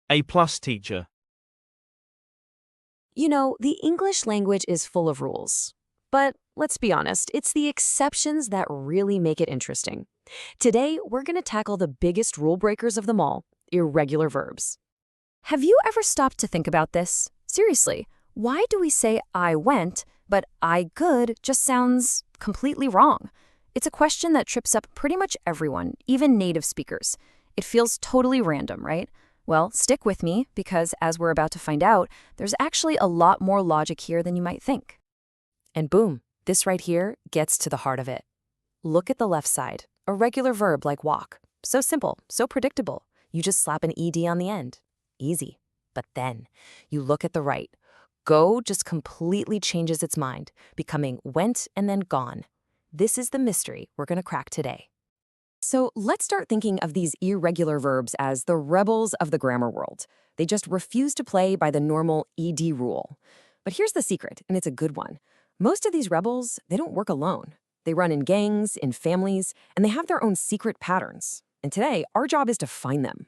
A plus teacher. You know, the English language is full of rules. But let's be honest, it's the exceptions that really make it interesting. Today, we're going to tackle the biggest rule breakers of them all, irregular verbs. Have you ever stopped to think about this? Seriously, why do we say I went, but I could just sounds completely wrong? It's a question that trips up pretty much everyone, even native speakers. It feels totally random, right? Well, stick with me because, as we're about to find out, there's actually a lot more logic here than you might think. And boom, this right here gets to the heart of it. Look at the left side, a regular verb like walk. So simple, so predictable. You just slap an ed on the end. Easy. But then, you look at the right. Go just completely changes its mind, becoming went and then gone. This is the mystery we're going to crack today. So let's start thinking of these irregular verbs as the rebels of the grammar world. They just refuse to play by the normal ed rule. But here's the secret, and it's a good one. Most of these rebels, they don't work alone. They run in gangs, in families, and they have their own secret patterns. And today, our job is to find them.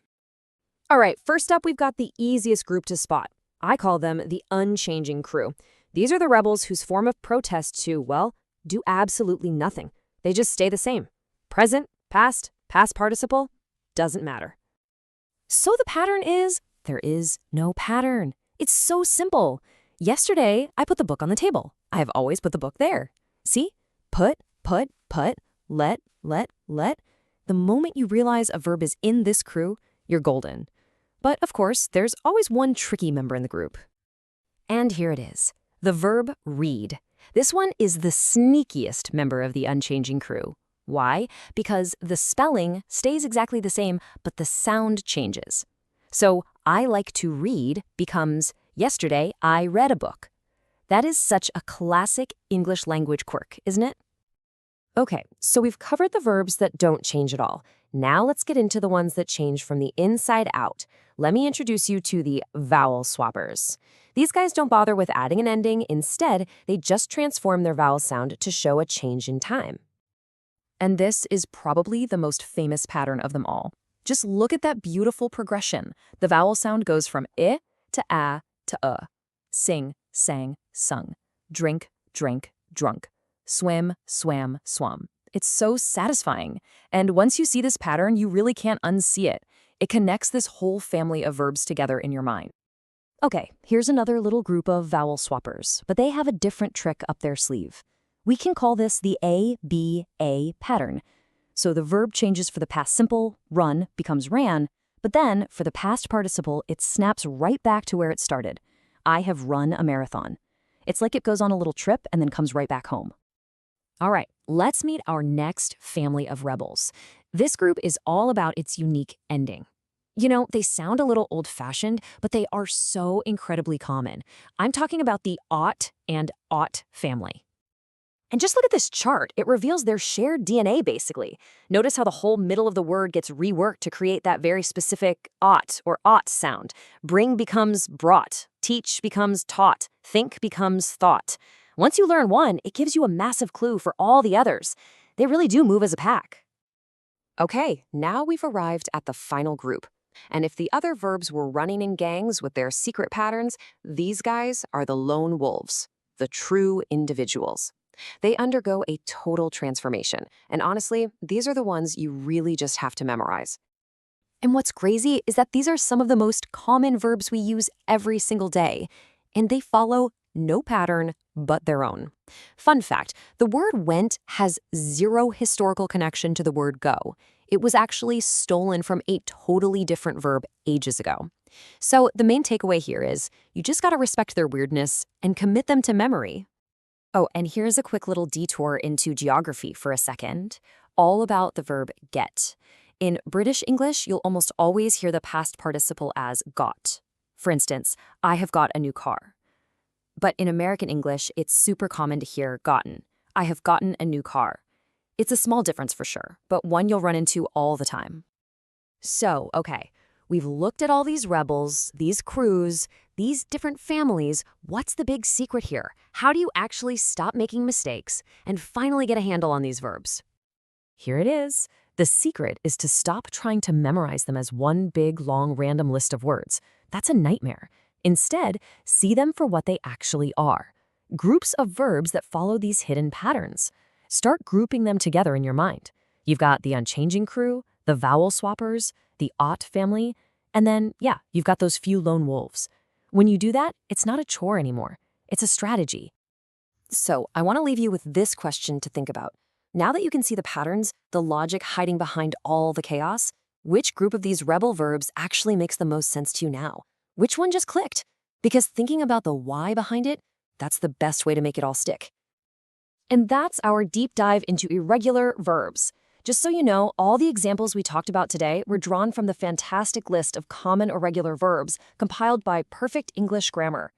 All right, first up, we've got the easiest group to spot. I call them the unchanging crew. These are the rebels whose form of protest to, well, do absolutely nothing. They just stay the same. Present, past participle, doesn't matter. So the pattern is, there is no pattern. It's so simple. Yesterday, I put the book on the table. I have always put the book there. See? Put, let. The moment you realize a verb is in this crew, you're golden. But of course, there's always one tricky member in the group. And here it is, the verb read. This one is the sneakiest member of the unchanging crew. Why? Because the spelling stays exactly the same, but the sound changes. So, I like to read becomes, yesterday I read a book. That is such a classic English language quirk, isn't it? Okay, so we've covered the verbs that don't change at all. Now let's get into the ones that change from the inside out. Let me introduce you to the vowel swappers. These guys don't bother with adding an ending. Instead, they just transform their vowel sound to show a change in time. And this is probably the most famous pattern of them all. Just look at that beautiful progression. The vowel sound goes from I to a to sing, sang, sung, drink, drank, drunk, swim, swam, swum. It's so satisfying. And once you see this pattern, you really can't unsee it. It connects this whole family of verbs together in your mind. Okay, here's another little group of vowel swappers, but they have a different trick up their sleeve. We can call this the A-B-A pattern. So the verb changes for the past simple, run, becomes ran, but then for the past participle, it snaps right back to where it started. I have run a marathon. It's like it goes on a little trip and then comes right back home. All right, let's meet our next family of rebels. This group is all about its unique ending. You know, they sound a little old-fashioned, but they are so incredibly common. I'm talking about the ought and ought family. And just look at this chart. It reveals their shared DNA, basically. Notice how the whole middle of the word gets reworked to create that very specific ought or ought sound. Bring becomes brought. Teach becomes taught. Think becomes thought. Once you learn one, it gives you a massive clue for all the others. They really do move as a pack. Okay, now we've arrived at the final group. And if the other verbs were running in gangs with their secret patterns, these guys are the lone wolves, the true individuals. They undergo a total transformation, and honestly, these are the ones you really just have to memorize. And what's crazy is that these are some of the most common verbs we use every single day, and they follow no pattern but their own. Fun fact, the word went has zero historical connection to the word go. It was actually stolen from a totally different verb ages ago. So the main takeaway here is you just gotta respect their weirdness and commit them to memory. Oh, and here's a quick little detour into geography for a second, all about the verb get. In British English, you'll almost always hear the past participle as got. For instance, I have got a new car. But in American English, it's super common to hear gotten. I have gotten a new car. It's a small difference for sure, but one you'll run into all the time. So, okay, we've looked at all these rebels, these crews, these different families. What's the big secret here? How do you actually stop making mistakes and finally get a handle on these verbs? Here it is. The secret is to stop trying to memorize them as one big, long, random list of words. That's a nightmare. Instead, see them for what they actually are. Groups of verbs that follow these hidden patterns. Start grouping them together in your mind. You've got the unchanging crew, the vowel swappers, the ought family, and then, yeah, you've got those few lone wolves. When you do that, it's not a chore anymore. It's a strategy. So, I want to leave you with this question to think about. Now that you can see the patterns, the logic hiding behind all the chaos, which group of these rebel verbs actually makes the most sense to you now? Which one just clicked? Because thinking about the why behind it, that's the best way to make it all stick. And that's our deep dive into irregular verbs. Just so you know, all the examples we talked about today were drawn from the fantastic list of common irregular verbs compiled by Perfect English Grammar.